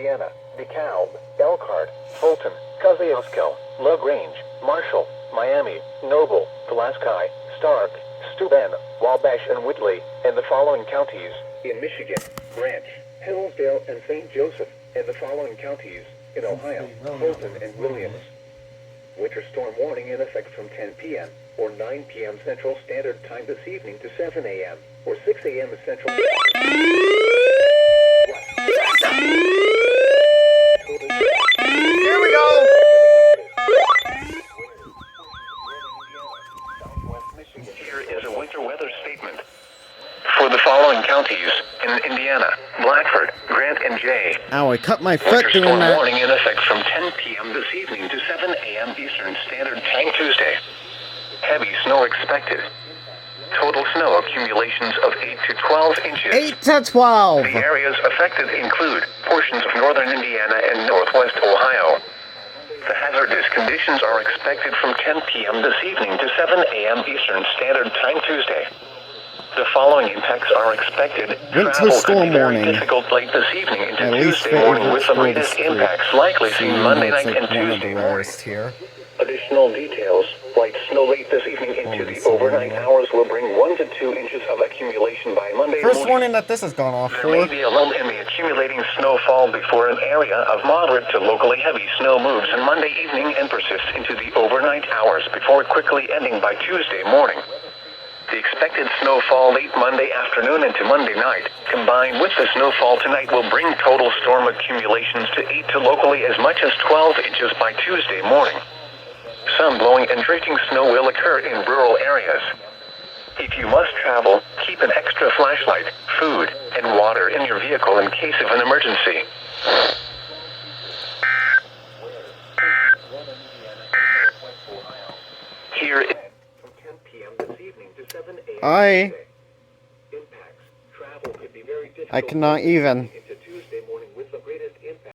Indiana, DeKalb, Elkhart, Fulton, Kosciuszko, LaGrange, Marshall, Miami, Noble, Pulaski, Stark, Steuben, Wabash and Whitley, and the following counties. In Michigan, Branch, Hillsdale and St. Joseph, and the following counties. In Ohio, Fulton and Williams. Winter storm warning in effect from 10 p.m. or 9 p.m. Central Standard Time this evening to 7 a.m. or 6 a.m. Central. Here we go! Here is a winter weather statement. For the following counties in Indiana, Blackford, Grant, and Jay. Ow, I cut my foot Winter doing storm that. warning in effect from 10 p.m. this evening to 7 a.m. Eastern Standard Time Tuesday. Heavy snow expected. Total snow accumulations of 8 to 12 inches. 8 to 12! The areas affected include portions of northern Indiana and northwest Ohio. The hazardous conditions are expected from 10 p.m. this evening to 7 a.m. Eastern Standard Time Tuesday. The following impacts are expected. Winter Travel storm could be very warning. difficult late this evening into My least Tuesday morning favorite with the school latest district. impacts likely So, seen Monday it's night like and one of Tuesday the morning. worst here. Additional details. Light snow late this evening into Holy the snow. overnight hours will bring 1 to 2 inches of accumulation by Monday First morning. warning that this has gone off There may for. be a lull in the accumulating snowfall before an area of moderate to locally heavy snow moves on Monday evening and persists into the overnight hours before quickly ending by Tuesday morning. The expected snowfall late Monday afternoon into Monday night, combined with the snowfall tonight, will bring total storm accumulations to 8 to locally as much as 12 inches by Tuesday morning. Some blowing and drifting snow will occur in rural areas. If you must travel, keep an extra flashlight, food, and water in your vehicle in case of an emergency. Here is from 10 p.m. this evening to 7 a.m. I Impacts. Travel could be very difficult. cannot even.